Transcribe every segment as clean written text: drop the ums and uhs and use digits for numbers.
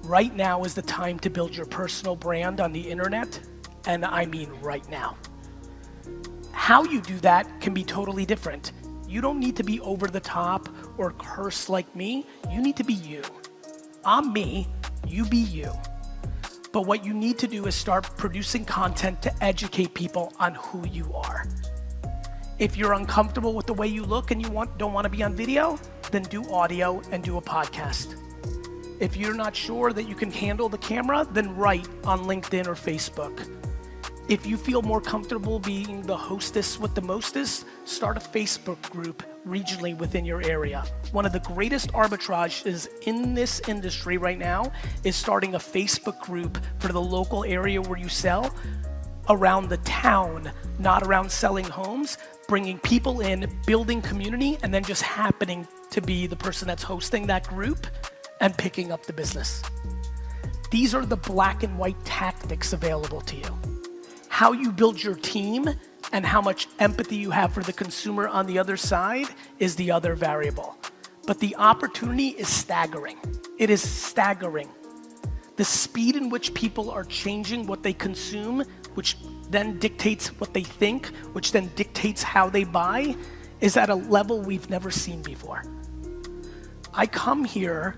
Right now is the time to build your personal brand on the internet, and I mean right now. How you do that can be totally different. You don't need to be over the top or curse like me. You need to be you. I'm me, you be you. But what you need to do is start producing content to educate people on who you are. If you're uncomfortable with the way you look and you don't want to be on video, then do audio and do a podcast. If you're not sure that you can handle the camera, then write on LinkedIn or Facebook. If you feel more comfortable being the hostess with the mostest, start a Facebook group regionally within your area. One of the greatest arbitrages in this industry right now is starting a Facebook group for the local area where you sell, around the town, not around selling homes, bringing people in, building community, and then just happening to be the person that's hosting that group and picking up the business. These are the black and white tactics available to you. How you build your team and how much empathy you have for the consumer on the other side is the other variable. But the opportunity is staggering. It is staggering. The speed in which people are changing what they consume, which then dictates what they think, which then dictates how they buy, is at a level we've never seen before. I come here,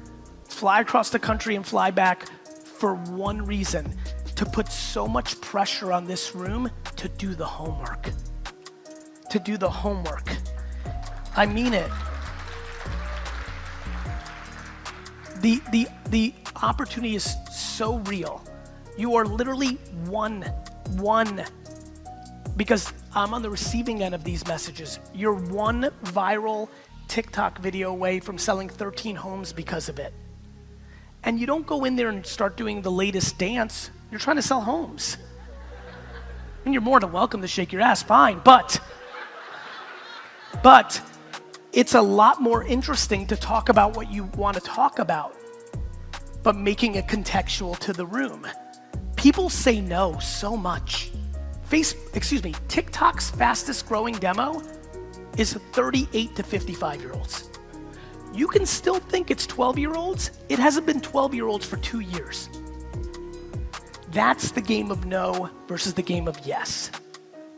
fly across the country and fly back for one reason: to put so much pressure on this room to do the homework. To do the homework. I mean it. The opportunity is so real. You are literally one, because I'm on the receiving end of these messages. You're one viral TikTok video away from selling 13 homes because of it. And you don't go in there and start doing the latest dance. You're trying to sell homes. And you're more than welcome to shake your ass, fine, but it's a lot more interesting to talk about what you want to talk about, but making it contextual to the room. People say no so much. TikTok's fastest growing demo is 38 to 55-year-olds. You can still think it's 12-year-olds. It hasn't been 12-year-olds for 2 years. That's the game of no versus the game of yes.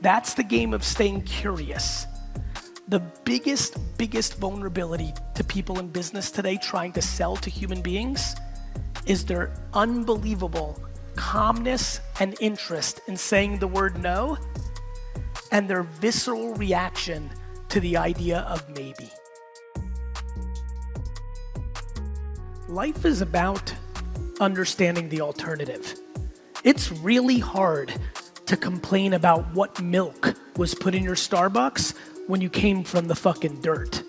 That's the game of staying curious. The biggest vulnerability to people in business today trying to sell to human beings is their unbelievable calmness and interest in saying the word no, and their visceral reaction to the idea of maybe. Life is about understanding the alternative. It's really hard to complain about what milk was put in your Starbucks when you came from the fucking dirt.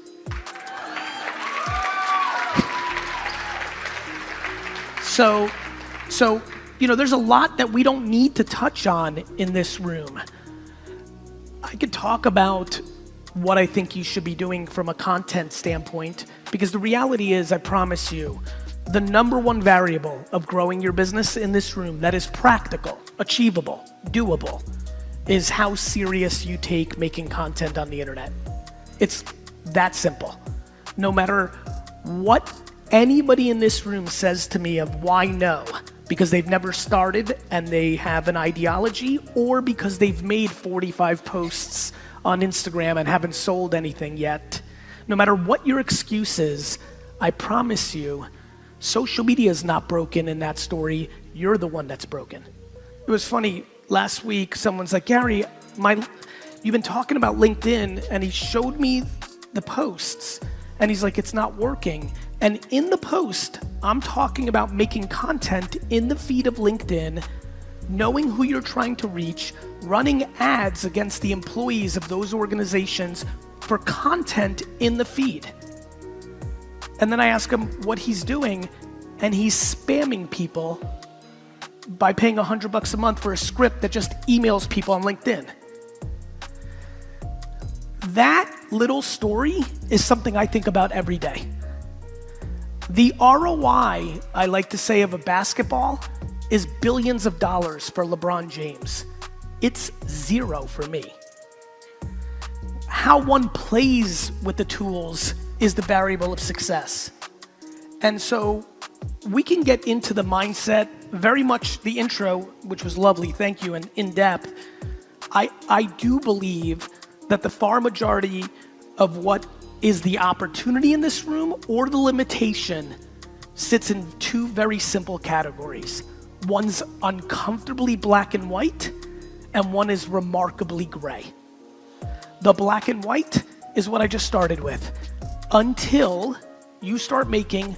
So, there's a lot that we don't need to touch on in this room. I could talk about what I think you should be doing from a content standpoint, because the reality is, I promise you, the number one variable of growing your business in this room that is practical, achievable, doable, is how serious you take making content on the internet. It's that simple. No matter what anybody in this room says to me of why no, because they've never started and they have an ideology, or because they've made 45 posts on Instagram and haven't sold anything yet, no matter what your excuse is, I promise you, social media is not broken in that story. You're the one that's broken. It was funny, last week someone's like, Gary, you've been talking about LinkedIn, and he showed me the posts and he's like, it's not working. And in the post, I'm talking about making content in the feed of LinkedIn, knowing who you're trying to reach, running ads against the employees of those organizations for content in the feed. And then I ask him what he's doing, and he's spamming people by paying $100 a month for a script that just emails people on LinkedIn. That little story is something I think about every day. The ROI, I like to say, of a basketball is billions of dollars for LeBron James. It's zero for me. How one plays with the tools is the variable of success. And so we can get into the mindset, very much the intro, which was lovely, thank you, and in depth. I do believe that the far majority of what is the opportunity in this room or the limitation sits in two very simple categories. One's uncomfortably black and white, and one is remarkably gray. The black and white is what I just started with. Until you start making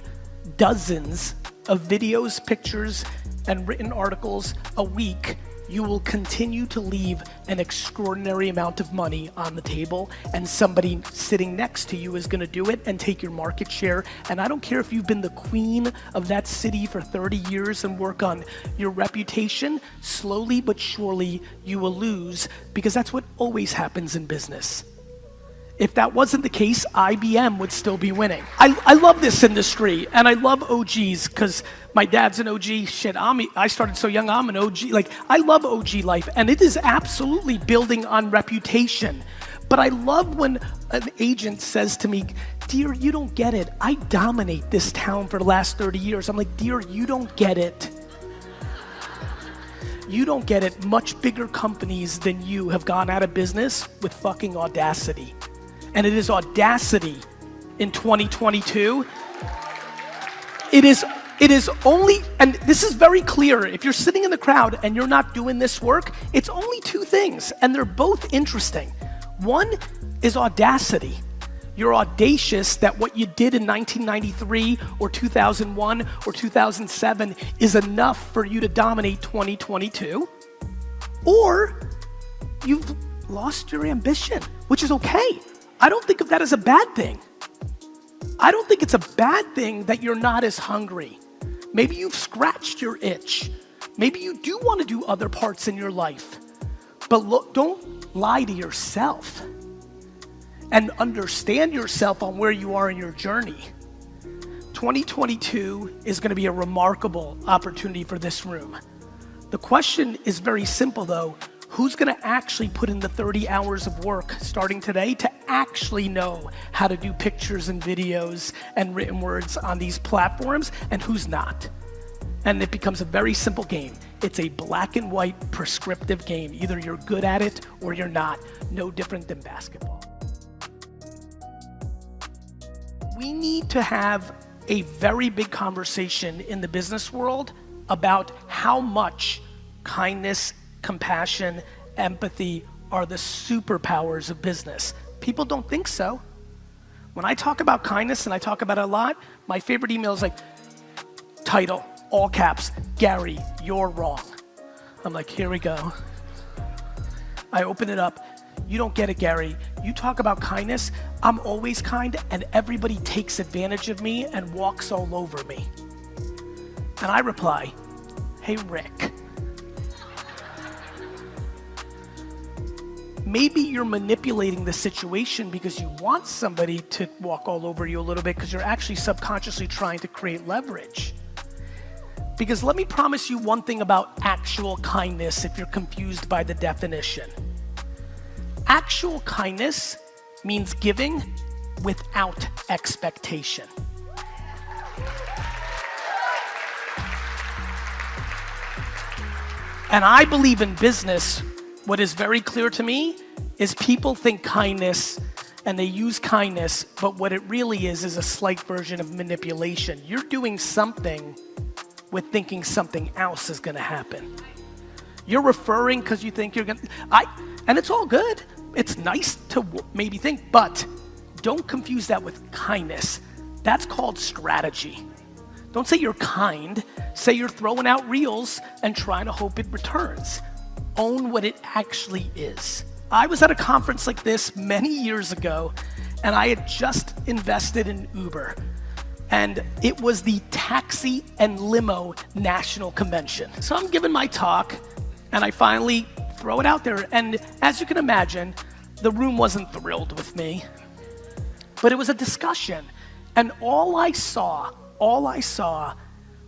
dozens of videos, pictures, and written articles a week, you will continue to leave an extraordinary amount of money on the table, and somebody sitting next to you is gonna do it and take your market share. And I don't care if you've been the queen of that city for 30 years and work on your reputation, slowly but surely you will lose, because that's what always happens in business. If that wasn't the case, IBM would still be winning. I love this industry, and I love OGs, because my dad's an OG. Shit, I started so young, I'm an OG. Like, I love OG life, and it is absolutely building on reputation. But I love when an agent says to me, dear, you don't get it. I dominate this town for the last 30 years. I'm like, dear, you don't get it. You don't get it. Much bigger companies than you have gone out of business with fucking audacity. And it is audacity in 2022. It is only, and this is very clear, if you're sitting in the crowd and you're not doing this work, it's only two things, and they're both interesting. One is audacity. You're audacious that what you did in 1993 or 2001 or 2007 is enough for you to dominate 2022. Or you've lost your ambition, which is okay. I don't think of that as a bad thing. I don't think it's a bad thing that you're not as hungry. Maybe you've scratched your itch. Maybe you do want to do other parts in your life. But look, don't lie to yourself. And understand yourself on where you are in your journey. 2022 is going to be a remarkable opportunity for this room. The question is very simple though. Who's gonna actually put in the 30 hours of work starting today to actually know how to do pictures and videos and written words on these platforms, and who's not? And it becomes a very simple game. It's a black and white prescriptive game. Either you're good at it or you're not. No different than basketball. We need to have a very big conversation in the business world about how much kindness, compassion, empathy are the superpowers of business. People don't think so. When I talk about kindness, and I talk about it a lot, my favorite email is like, title, all caps, Gary, you're wrong. I'm like, here we go. I open it up. You don't get it, Gary. You talk about kindness, I'm always kind, and everybody takes advantage of me and walks all over me. And I reply, hey, Rick. Maybe you're manipulating the situation because you want somebody to walk all over you a little bit, because you're actually subconsciously trying to create leverage. Because let me promise you one thing about actual kindness if you're confused by the definition. Actual kindness means giving without expectation. And I believe in business, what is very clear to me is people think kindness and they use kindness, but what it really is a slight version of manipulation. You're doing something with thinking something else is gonna happen. You're referring because you think you're gonna, and it's all good. It's nice to maybe think, but don't confuse that with kindness. That's called strategy. Don't say you're kind, say you're throwing out reels and trying to hope it returns. Own what it actually is. I was at a conference like this many years ago, and I had just invested in Uber. And it was the Taxi and Limo National Convention. So I'm giving my talk, and I finally throw it out there. And as you can imagine, the room wasn't thrilled with me. But it was a discussion. And all I saw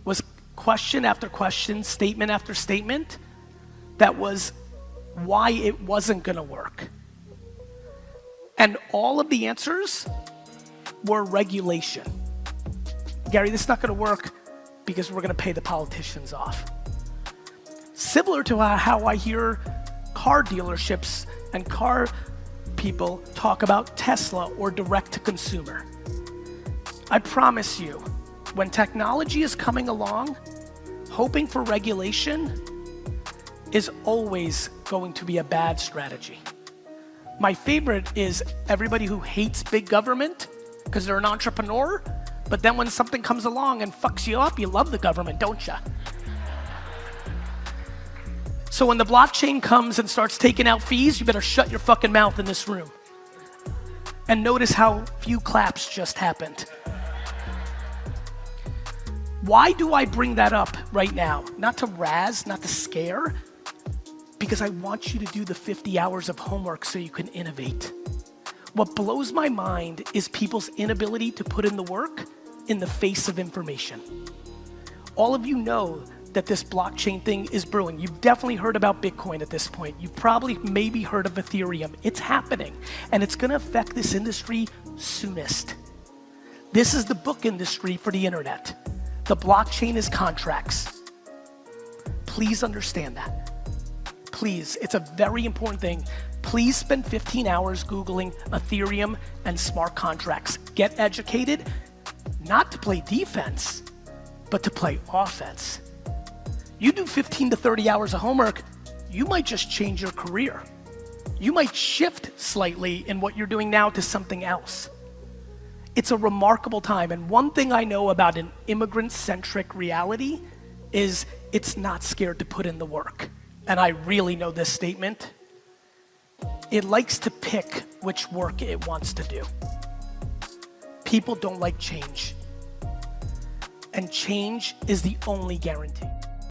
was question after question, statement after statement, that was why it wasn't gonna work. And all of the answers were regulation. Gary, this is not gonna work because we're gonna pay the politicians off. Similar to how I hear car dealerships and car people talk about Tesla or direct to consumer. I promise you, when technology is coming along, hoping for regulation is always going to be a bad strategy. My favorite is everybody who hates big government because they're an entrepreneur, but then when something comes along and fucks you up, you love the government, don't you? So when the blockchain comes and starts taking out fees, you better shut your fucking mouth in this room. And notice how few claps just happened. Why do I bring that up right now? Not to razz, not to scare, because I want you to do the 50 hours of homework so you can innovate. What blows my mind is people's inability to put in the work in the face of information. All of you know that this blockchain thing is brewing. You've definitely heard about Bitcoin at this point. You've probably maybe heard of Ethereum. It's happening, and it's gonna affect this industry soonest. This is the book industry for the internet. The blockchain is contracts. Please understand that. Please, it's a very important thing. Please spend 15 hours Googling Ethereum and smart contracts. Get educated, not to play defense, but to play offense. You do 15 to 30 hours of homework, you might just change your career. You might shift slightly in what you're doing now to something else. It's a remarkable time, and one thing I know about an immigrant-centric reality is it's not scared to put in the work. And I really know this statement. It likes to pick which work it wants to do. People don't like change. And change is the only guarantee.